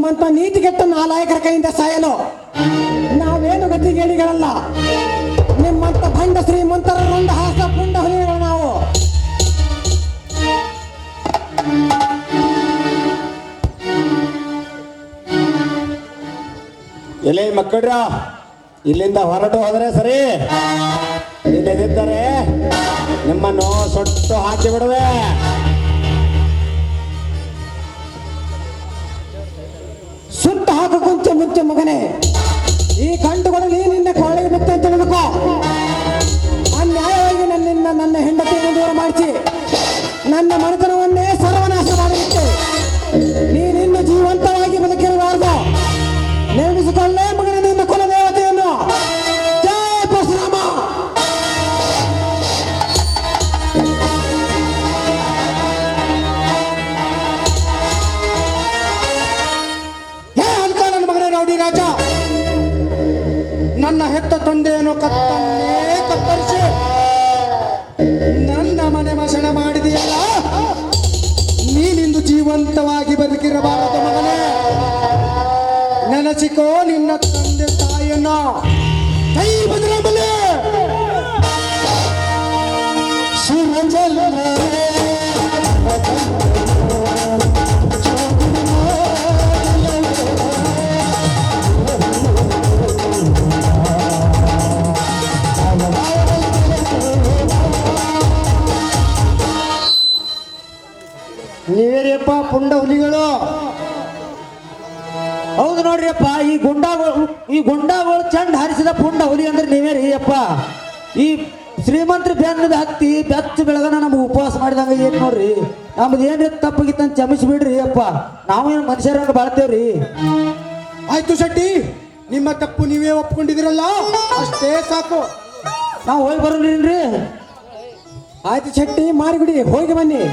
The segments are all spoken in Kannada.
ನಿಮ್ಮಂತ ನೀತಿಗೆಟ್ಟ ನಾಲಾಯಕರ ಕೈಯಿಂದ ಸಾಯಲು ನಾವೇನು ಗತಿಗೇಡಿಗಳಲ್ಲ. ನಿಮ್ಮಂತ ಭಂಡ ಶ್ರೀಮಂತರ ರುಂಡ ಹಾಸ ಪುಂಡ ಹುಲಿಗಳು ನಾವು. ಎಲೆ ಮಕ್ಕಳ್ರ, ಇಲ್ಲಿಂದ ಹೊರಟು ಹೋದರೆ ಸರಿ, ಇಲ್ಲದಿದ್ದರೆ ನಿಮ್ಮನ್ನು ಸೊಟ್ಟು ಹಾಕಿ ಬಿಡುವೆ. ಸುಟ್ಟು ಹಾಕುವಂತೆ ಮುಂಚೆ ಮಗನೇ, ಈ ಕಂಡುಗಳಲ್ಲಿ ನಿನ್ನ ಕೊಳ್ಳೆಗೆ ಬಿತ್ತೆ ಅಂತ ತಿಳಿದುಕೋ. ಅನ್ಯಾಯವಾಗಿ ನನ್ನ ಹೆಂಡತಿಯನ್ನು ದೂರ ಮಾಡಿಸಿ ನನ್ನ ಮನೆತನವನ್ನೇ ಸರ್ವನಾಶ ಮಾಡಿಬಿಟ್ಟೆ. ನೀನಿನ್ನು ಜೀವಂತವಾಗಿ ಬದುಕಿರಬಾರದು. ನೇಮಿಸಿಕೊಳ್ಳೇ ಮಗನೇ ನಿನ್ನ ಕುಲ ದೇವತೆಯನ್ನು. ಜಯ ಪರಶುರಾಮ. ನನ್ನ ಮಗನೇ ರೌಡಿ ರಾಜ, ನನ್ನ ಹೆತ್ತ ತಂದೆಯನ್ನು ಕತ್ತನ್ನೇ ಕತ್ತರಿಸಿ ನನ್ನ ಮನೆ ಮಸಣ ಮಾಡಿದೆಯಲ್ಲ, ನೀನಿಂದು ಜೀವಂತವಾಗಿ ಬದುಕಿರಬಾರದು ಮಗನೇ. ನೆನಸಿಕೋ ನಿನ್ನ ತಂದೆ ತಾಯಿಯನ್ನ. ಕೈ ಬದಲಾವಣೆ ನೀವೇರಿಯಪ್ಪ ಪುಂಡ ಹುಲಿಗಳು. ಹೌದು ನೋಡ್ರಿ ಅಪ್ಪ, ಈ ಗುಂಡಾಗಳು ಚಂಡ್ ಹಾರಿಸಿದ ಪುಂಡ ಹುಲಿ ಅಂದ್ರೆ ನೀವೇ ರೀ ಅಪ್ಪ. ಈ ಶ್ರೀಮಂತರ ಬೆನ್ನ ಹತ್ತಿ ಬೆಚ್ಚ ಬೆಳಗನ ನಮ್ಗೆ ಉಪವಾಸ ಮಾಡಿದಂಗ ಏನ್ ನೋಡ್ರಿ. ನಮ್ದು ಏನ್ರಿ ತಪ್ಪಾಗಿತ್ತಂತ ಕ್ಷಮಿಸ್ಬಿಡ್ರಿ ಅಪ್ಪ. ನಾವೇನು ಮನುಷ್ಯರಾಗ ಬಾಳ್ತೇವ್ರಿ. ಆಯ್ತು ಶೆಟ್ಟಿ, ನಿಮ್ಮ ತಪ್ಪು ನೀವೇ ಒಪ್ಕೊಂಡಿದಿರಲ್ಲ, ಅಷ್ಟೇ ಸಾಕು. ನಾವು ಹೋಗಿ ಬರೋನ್ರಿ. ಆಯ್ತು ಶೆಟ್ಟಿ, ಮಾರಿಗುಡಿ ಹೋಗಿ ಬನ್ನಿ.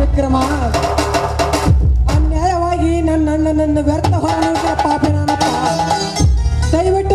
ವಿಕ್ರಮ, ಅನ್ಯಾಯವಾಗಿ ನನ್ನ ಅಣ್ಣನನ್ನು ವ್ಯರ್ಥ ಹೊರನಿಂದ ಪಾಪಿ ನಾನಪ್ಪ. ದಯವಿಟ್ಟು